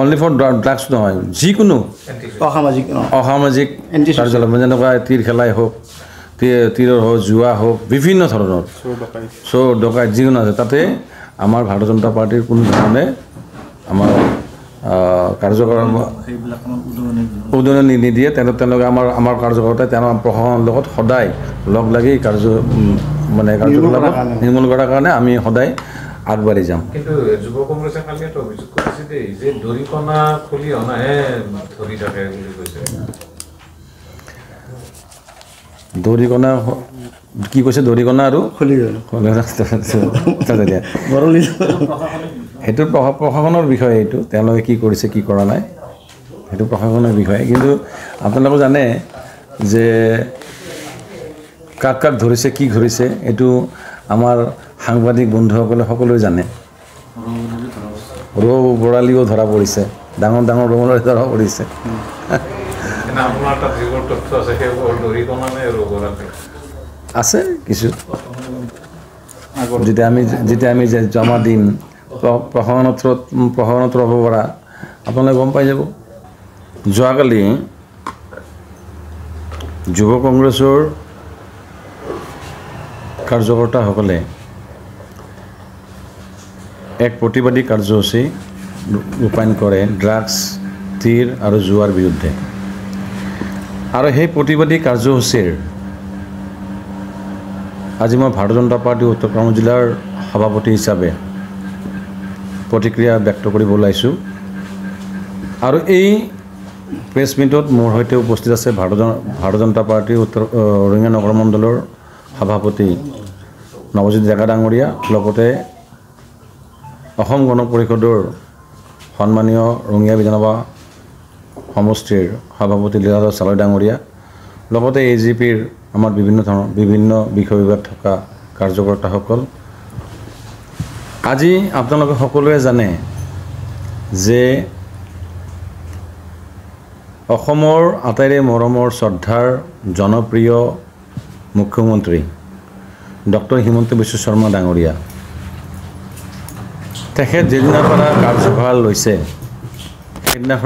Only for drugs নহয়, যিকোনো অসামাজিক কাৰ্যকলাপ যেনেকুৱা তীৰ খেলাই হওক, তীৰৰ হওক, জুৱা হওক, বিভিন্ন ধৰণৰ চোৰ ডকাইত যিকোনো আছে, তাতে আমাৰ ভাৰতীয় জনতা পাৰ্টীৰ কোনো ধৰণে আমাৰ কাৰ্যকলাপ উদগনি নিদিয়ে। তেওঁলোকে আমাৰ কাৰ্যকৰ্তাই তেওঁ প্ৰশাসনৰ লগত সদায় লগ লাগি মানে কাৰ্যকলাপ নিৰ্মূল কৰাৰ কাৰণে আমি সদায় আগবাঢ়ি যাম। কিন্তু যুৱ কংগ্ৰেছে কালি এটা অভিযোগ কৰিছে যে দৰিকণা খুলি অনাহে ধৰি থাকে বুলি কৈছে। দৰিকণা কি কৈছে? দৰিকণা আৰু সেইটো প্ৰশাসনৰ বিষয়। এইটো তেওঁলোকে কি কৰিছে কি কৰা নাই সেইটো প্ৰশাসনৰ বিষয়। কিন্তু আপোনালোকে জানে যে কাক কাক ধৰিছে, কি ধৰিছে, এইটো আমাৰ সাংবাদিক বন্ধুসকলে সকলোৱে জানে। ৰৌ বৰালিও ধৰা পৰিছে, ডাঙৰ ডাঙৰ ৰৌ বৰালি ধৰা পৰিছে। আছে কিছু, যেতিয়া আমি জমা দিম প্ৰশাসনত ৰ'ব পৰা আপোনালোকে গম পাই যাব। যোৱাকালি যুৱ কংগ্ৰেছৰ কাৰ্যকৰ্তাসকলে এক প্ৰতিবাদী কাৰ্যসূচী ৰূপায়ণ কৰে ড্ৰাগছ, তীৰ আৰু জুৱাৰ বিৰুদ্ধে। আৰু সেই প্ৰতিবাদী কাৰ্যসূচীৰ আজি মই ভাৰতীয় জনতা পাৰ্টী উত্তৰ কামৰূপ জিলাৰ সভাপতি হিচাপে প্ৰতিক্ৰিয়া ব্যক্ত কৰিব ওলাইছোঁ। আৰু এই প্ৰেছ মিটত মোৰ সৈতে উপস্থিত আছে ভাৰতীয় জনতা পাৰ্টীৰ ৰঙিয়া নগৰ মণ্ডলৰ সভাপতি নৱজিৎ ডেকা ডাঙৰীয়া, লগতে অসম গণ পৰিষদৰ সন্মানীয় ৰঙিয়া বিধানসভা সমষ্টিৰ সভাপতি লীলাধৰ চালৈ ডাঙৰীয়া, লগতে AGPৰ আমাৰ বিভিন্ন বিষয় বিভাগ থকা কাৰ্যকৰ্তাসকল। আজি আপোনালোকে সকলোৱে জানে যে অসমৰ আটাইৰে মৰমৰ শ্ৰদ্ধাৰ জনপ্ৰিয় মুখ্যমন্ত্ৰী ডক্টৰ হিমন্ত বিশ্ব শৰ্মা ডাঙৰীয়া, তেখেত যিদিনাৰ পৰা কাৰ্যভাৰ লৈছে সেইদিনাৰ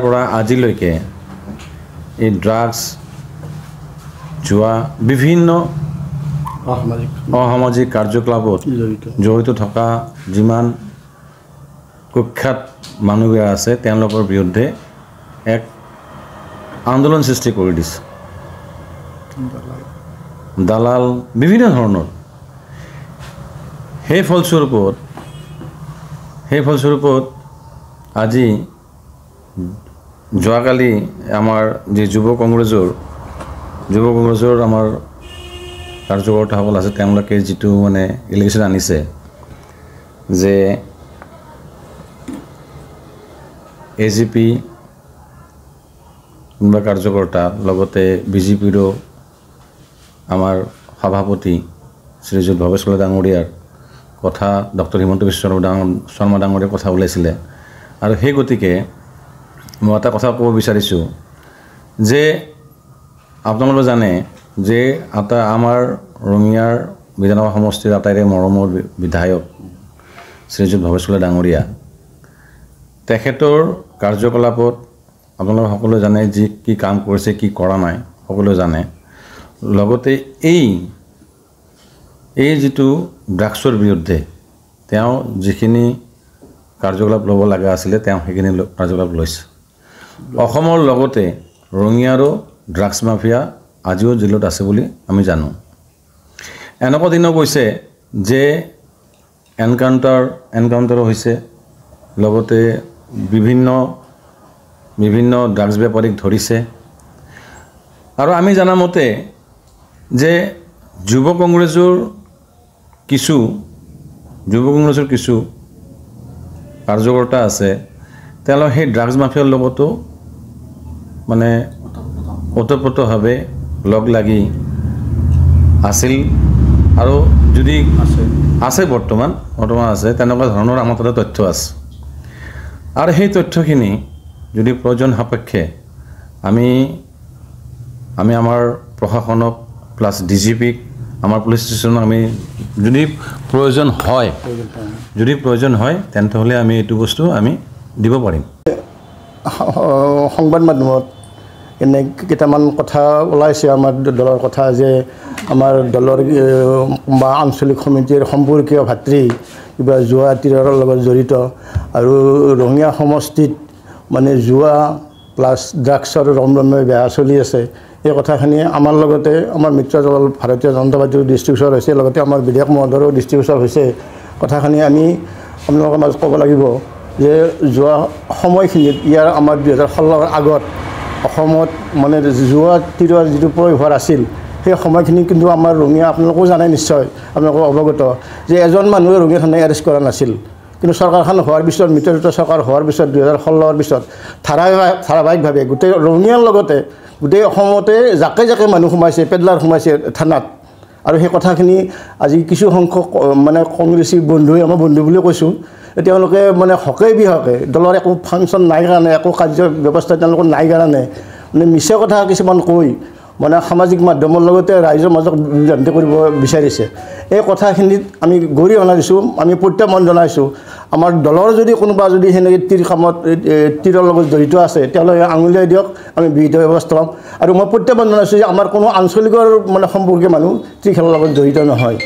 পৰা আজিলৈকে এই ড্ৰাগছ, জুৱা, বিভিন্ন অসামাজিক কাৰ্যকলাপত জড়িত থকা যিমান কুখ্যাত মানুহবিলাক আছে তেওঁলোকৰ বিৰুদ্ধে এক আন্দোলন সৃষ্টি কৰি দিছে। দালাল বিভিন্ন ধৰণৰ। সেই ফলস্বৰূপত আজি যোৱাকালি আমাৰ যি যুৱ কংগ্ৰেছৰ আমাৰ কাৰ্যকৰ্তাসকল আছে, তেওঁলোকে যিটো মানে এলিগেশ্যন আনিছে যে AGP কোনোবা কাৰ্যকৰ্তা, লগতে BJPৰো আমাৰ সভাপতি শ্ৰীযুত ভৱেশ কলিতা ডাঙৰীয়াৰ কথা ডক্টৰ হিমন্ত বিশ্ব শৰ্মা ডাঙৰীয়াৰ কথা ওলাইছিলে। আৰু সেই গতিকে মই এটা কথা ক'ব বিচাৰিছোঁ যে আপোনালোকে জানে যে আমাৰ ৰঙিয়াৰ বিধানসভা সমষ্টিৰ আটাইৰে মৰমৰ বিধায়ক শ্ৰীযুত ভৱেশ কলিতা ডাঙৰীয়া, তেখেতৰ কাৰ্যকলাপত আপোনালোকে সকলোৱে জানে যি কি কাম কৰিছে, কি কৰা নাই সকলোৱে জানে। লগতে এই যিটো ড্ৰাগছৰ বিৰুদ্ধে তেওঁ যিখিনি কাৰ্যকলাপ ল'ব লগা আছিলে তেওঁ সেইখিনি কাৰ্যকলাপ লৈছে। অসমৰ লগতে ৰঙিয়াৰো ড্ৰাগছ মাফিয়া আজিও জিলত আছে বুলি আমি জানো। এনেকুৱা দিনো গৈছে যে এনকাউণ্টাৰো হৈছে, লগতে বিভিন্ন ড্ৰাগছ বেপাৰীক ধৰিছে। আৰু আমি জানামতে যে যুৱ কংগ্ৰেছৰ কিছু কাৰ্যকৰ্তা আছে, তেওঁলোকে সেই ড্ৰাগছ মাফিয়াৰ লগতো মানে ওতঃপ্ৰোতভাৱে লগ লাগি আছিল আৰু যদি আছে বৰ্তমান আছে, তেনেকুৱা ধৰণৰ আমাৰ তাতে তথ্য আছে। আৰু সেই তথ্যখিনি যদি প্ৰয়োজন সাপেক্ষে আমি আমাৰ প্ৰশাসনক প্লাছ DGPক আমাৰ পুলিচ ষ্টেচনত আমি যদি প্ৰয়োজন হয় তেন্তে হ'লে আমি এইটো বস্তু আমি দিব পাৰিম। সংবাদ মাধ্যমত এনে কেইটামান কথা ওলাইছে আমাৰ দলৰ কথা যে আমাৰ দলৰ বা আঞ্চলিক সমিতিৰ সম্পৰ্কীয় ভাতৃ কিবা জুৱা তীৰৰ লগত জড়িত আৰু ৰঙিয়া সমষ্টিত মানে জুৱা প্লাছ ড্ৰাগছৰ ৰমৰমে বেয়া চলি আছে। এই কথাখিনি আমাৰ লগতে আমাৰ মিত্ৰ দল ভাৰতীয় জনতা পাৰ্টীৰ ডিষ্ট্ৰিবিউচন হৈছে, লগতে আমাৰ বিধায়ক মহোদয়ৰো ডিষ্ট্ৰিবিউচন হৈছে। কথাখিনি আমি আপোনালোকৰ মাজত ক'ব লাগিব যে যোৱা সময়খিনিত ইয়াৰ আমাৰ 2016 আগত অসমত মানে জুৱা তীৰৰ যিটো প্ৰয়োভৰ আছিল সেই সময়খিনি কিন্তু আমাৰ ৰঙিয়া আপোনালোকেও জানে নিশ্চয়, আপোনালোকক অৱগত যে এজন মানুহে ৰঙিয়া থানাই এৰেষ্ট কৰা নাছিল। কিন্তু চৰকাৰখন হোৱাৰ পিছত মিত্ৰজোঁটৰ চৰকাৰ হোৱাৰ পিছত 2016 পিছত ধাৰাবাহিকভাৱে গোটেই ৰঙিয়াৰ লগতে গোটেই অসমতে জাকে জাকে মানুহ সোমাইছে, পেডলাৰ সোমাইছে থানাত। আৰু সেই কথাখিনি আজি কিছু সংখ্যক মানে কংগ্ৰেছী বন্ধুৱে, আমাৰ বন্ধু বুলি কৈছোঁ, তেওঁলোকে মানে হকে বিহকে দলৰ একো ফাংচন নাই কাৰণে, একো কাৰ্য ব্যৱস্থা তেওঁলোকৰ নাই কাৰণে মানে মিছা কথা কিছুমান কৈ মানে সামাজিক মাধ্যমৰ লগতে ৰাইজৰ মাজত বিভ্ৰান্তি কৰিব বিচাৰিছে। এই কথাখিনিত আমি গৰিহণা দিছোঁ, আমি প্ৰত্যাহ্বান জনাইছোঁ। আমাৰ দলৰ যদি কোনোবা যদি সেনেকৈ তীৰৰ লগত জড়িত আছে তেওঁলোকে আঙুলিয়াই দিয়ক, আমি বিহিত ব্যৱস্থা ল'ম। আৰু মই প্ৰত্যাহ্বান জনাইছোঁ যে আমাৰ কোনো আঞ্চলিকৰ মানে সম্পৰ্কীয় মানুহ তীৰ খেলৰ লগত জড়িত নহয়।